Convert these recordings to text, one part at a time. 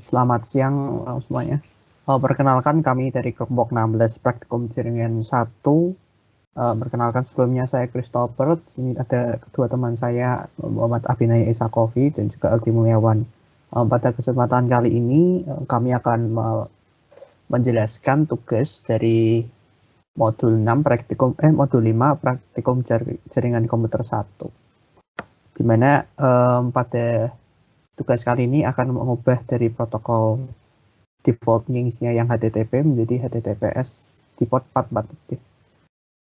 Selamat siang semuanya. Perkenalkan kami dari kelompok 16 Praktikum Jaringan 1. Perkenalkan sebelumnya saya Christopher. Sini ada kedua teman saya Muhammad Abinaya Isakovi dan juga Aldi Mulyawan. Pada kesempatan kali ini kami akan menjelaskan tugas dari modul 6 modul 5 Praktikum Jaringan Komputer 1. Di mana pada tugas kali ini akan mengubah dari protokol default NGINX-nya yang HTTP menjadi HTTPS di port 44.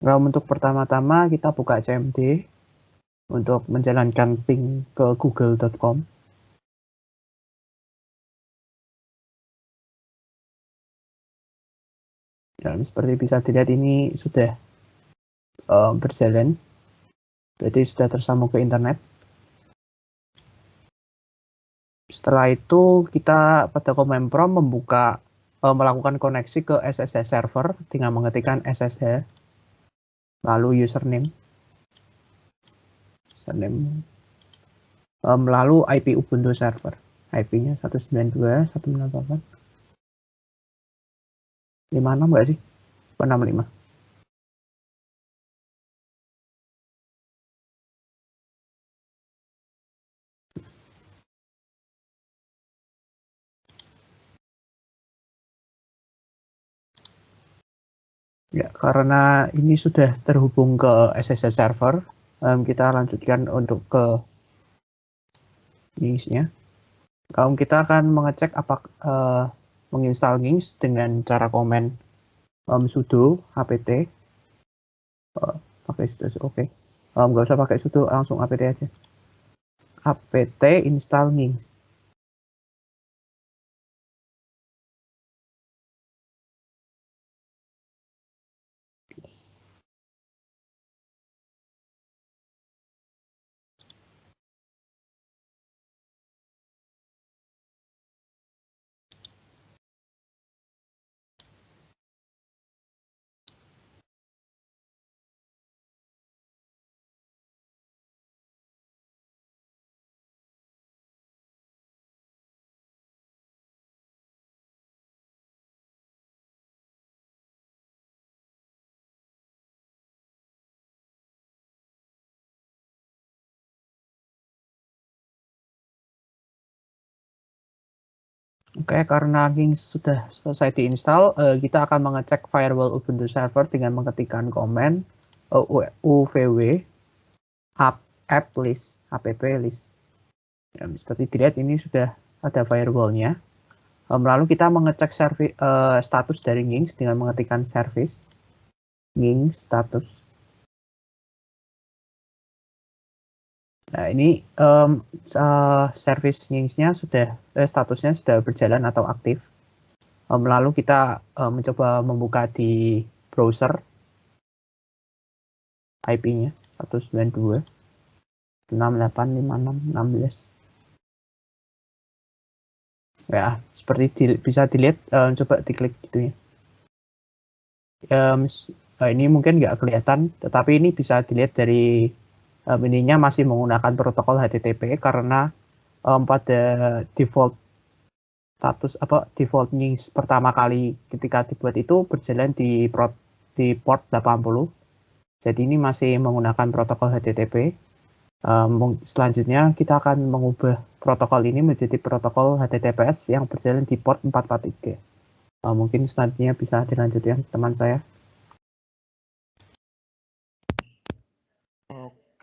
Nah, untuk pertama-tama kita buka CMD untuk menjalankan ping ke google.com. Dan seperti bisa dilihat ini sudah berjalan, jadi sudah tersambung ke internet. Setelah itu kita pada command prompt melakukan koneksi ke SSH server dengan mengetikkan SSH lalu username lalu IP Ubuntu server, IP-nya 192.168.56 nggak sih? 65. Ya, karena ini sudah terhubung ke SSH server, kita lanjutkan untuk ke NGINX-nya. Kita akan mengecek apakah menginstal NGINX dengan cara komen sudo apt pakai sudo oke. Nggak usah pakai sudo, langsung apt aja. Apt install NGINX. Oke, karena NGINX sudah selesai diinstal, kita akan mengecek firewall Ubuntu server dengan mengetikkan komen uvw app list. Ya, seperti dilihat ini sudah ada firewallnya. Lalu kita mengecek status dari NGINX dengan mengetikkan service NGINX status. Nah, ini service NGINX-nya statusnya sudah berjalan atau aktif. Lalu kita mencoba membuka di browser IP-nya 192.168.56.16. Ya, seperti bisa dilihat, coba diklik gitu ya. Ini mungkin nggak kelihatan, tetapi ini bisa dilihat dari ininya masih menggunakan protokol HTTP karena pada default NGINX pertama kali ketika dibuat itu berjalan di port 80. Jadi ini masih menggunakan protokol HTTP. Selanjutnya kita akan mengubah protokol ini menjadi protokol HTTPS yang berjalan di port 443. Mungkin selanjutnya bisa dilanjutkan teman saya.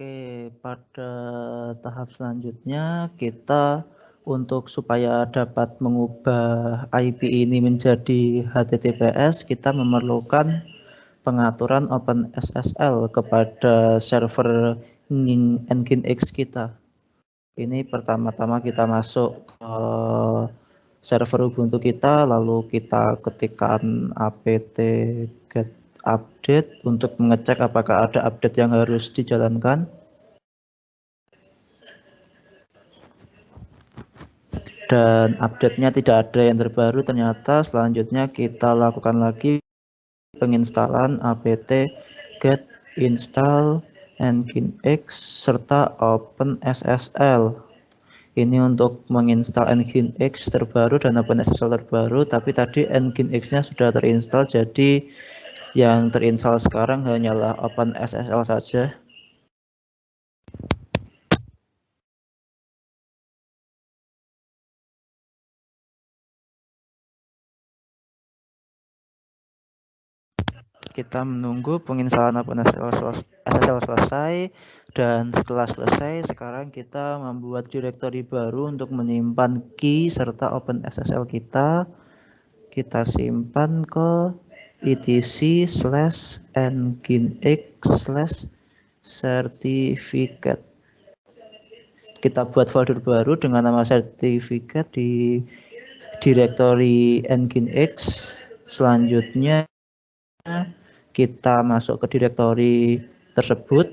Oke, pada tahap selanjutnya kita supaya dapat mengubah IP ini menjadi HTTPS, kita memerlukan pengaturan OpenSSL kepada server NGINX kita. Ini pertama-tama kita masuk ke server Ubuntu kita, lalu kita ketikkan apt-get update untuk mengecek apakah ada update yang harus dijalankan. Dan update-nya tidak ada yang terbaru, ternyata selanjutnya kita lakukan lagi penginstalan apt-get install nginx serta OpenSSL. Ini untuk menginstal Nginx terbaru dan OpenSSL terbaru, tapi tadi Nginx-nya sudah terinstall, jadi yang terinstall sekarang hanyalah OpenSSL saja. Kita menunggu penginstalan OpenSSL selesai, dan setelah selesai sekarang kita membuat direktori baru untuk menyimpan key serta OpenSSL kita. Kita simpan ke etc/nginx/certificate. Kita buat folder baru dengan nama certificate di direktori nginx. Selanjutnya kita masuk ke direktori tersebut.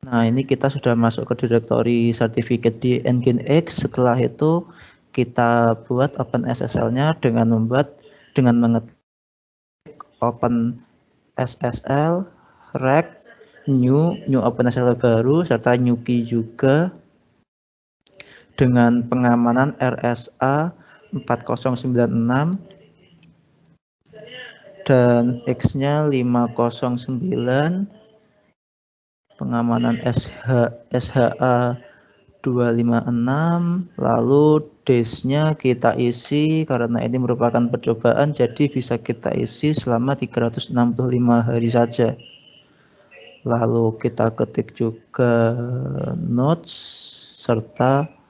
Nah, ini kita sudah masuk ke direktori certificate di nginx. Setelah itu kita buat OpenSSL-nya dengan mengetik OpenSSL rec new OpenSSL baru serta new key juga dengan pengamanan RSA 4096 dan X-nya 509, pengamanan SHA 256, lalu days-nya kita isi karena ini merupakan percobaan, jadi bisa kita isi selama 365 hari saja. Lalu kita ketik juga notes serta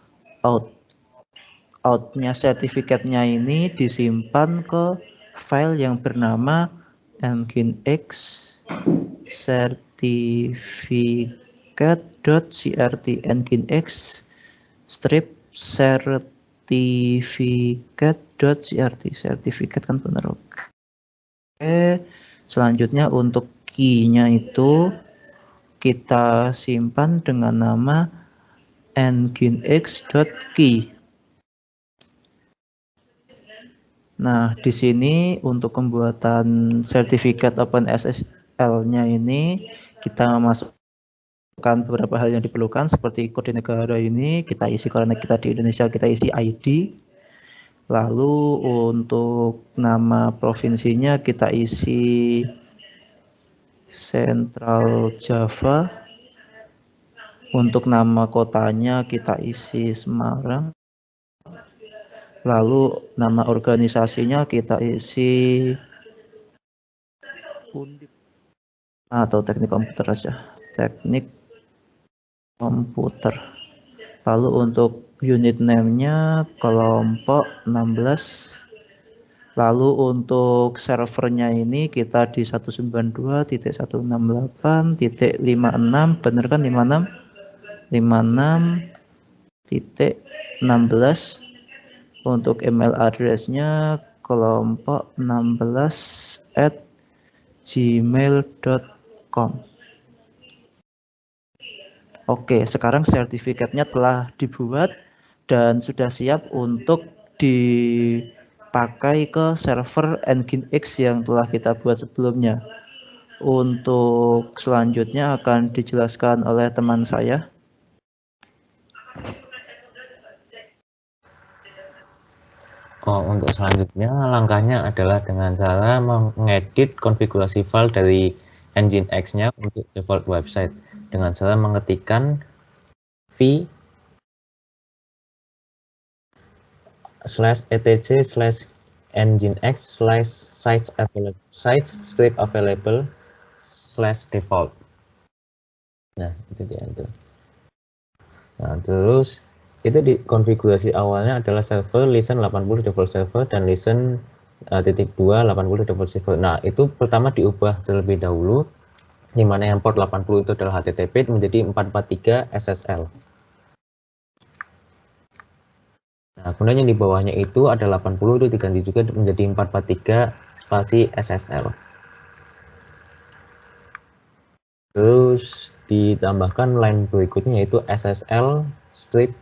out-nya sertifikatnya ini disimpan ke file yang bernama nginx certificate.crt nginx strip certificate.crt certificate kan benar. Oke, selanjutnya untuk key-nya itu kita simpan dengan nama nginx.key. Nah, di sini untuk pembuatan sertifikat OpenSSL-nya ini kita masukkan beberapa hal yang diperlukan seperti kode negara ini kita isi karena kita di Indonesia, kita isi ID. Lalu untuk nama provinsinya kita isi Central Java. Untuk nama kotanya kita isi Semarang. Lalu nama organisasinya kita isi Undip atau teknik komputer aja, teknik komputer. Lalu untuk unit name-nya kelompok 16. Lalu untuk servernya ini kita di 192.168.56, bener kan 56.16. Untuk email address-nya kelompok 16@gmail.com. Oke, sekarang sertifikatnya telah dibuat dan sudah siap untuk dipakai ke server nginx yang telah kita buat sebelumnya. Untuk selanjutnya akan dijelaskan oleh teman saya. Untuk selanjutnya langkahnya adalah dengan cara mengedit konfigurasi file dari nginx-nya untuk default website dengan cara mengetikkan v/etc/nginx/sites/script/available/default. Nah, itu dia itu. Nah, terus itu di konfigurasi awalnya adalah server listen 80 default server dan listen .2 80 default server. Nah, itu pertama diubah terlebih dahulu, di mana yang port 80 itu adalah HTTP menjadi 443 SSL. Nah, kemudian yang di bawahnya itu ada 80 itu diganti juga menjadi 443 spasi SSL. Terus ditambahkan line berikutnya yaitu SSL strip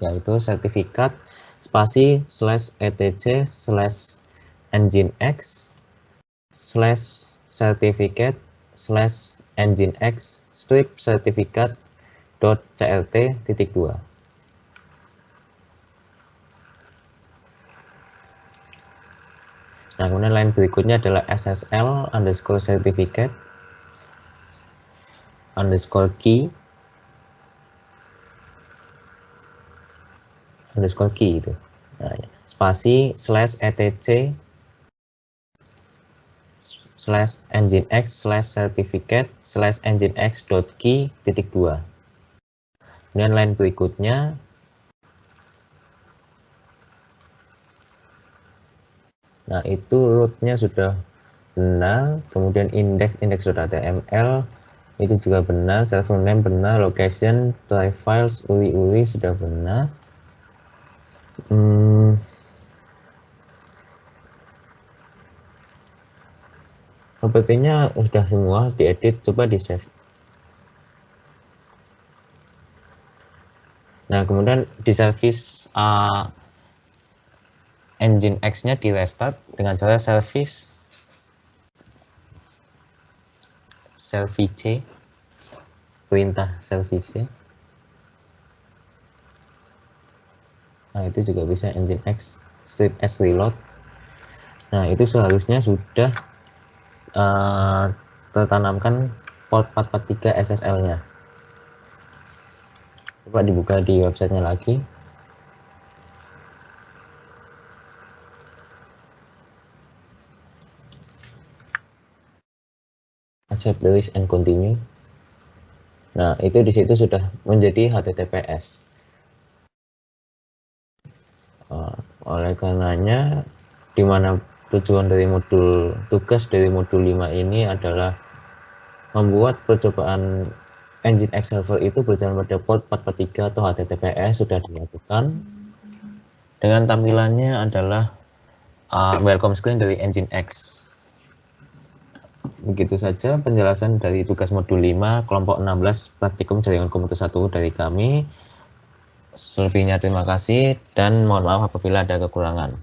yaitu sertifikat spasi /etc/nginx/certificate /nginx strip certificate.clt.2. Nah, kemudian line berikutnya adalah SSL underscore certificate underscore key itu. Nah, spasi /etc /nginx /certificate /nginx.key.2. Kemudian line berikutnya nah itu rootnya sudah benar, kemudian index.html itu juga benar, server name benar, location, drive files, uli sudah benar. OPP-nya sudah semua diedit, coba di save. Nah, kemudian di service Nginx-nya di restart dengan cara service perintah service. Nah, itu juga bisa Nginx strip s reload. Nah, itu seharusnya sudah tertanamkan port 443 SSL-nya. Coba dibuka di websitenya lagi. Accept the list and continue. Nah, itu di situ sudah menjadi HTTPS. Oleh karenanya, di mana tujuan dari tugas dari modul 5 ini adalah membuat percobaan Nginx server itu berjalan pada port 443 atau HTTPS sudah dilakukan. Dengan tampilannya adalah welcome screen dari Nginx. Begitu saja penjelasan dari tugas modul 5 kelompok 16 praktikum jaringan komputer 1 dari kami. Selebihnya terima kasih dan mohon maaf apabila ada kekurangan.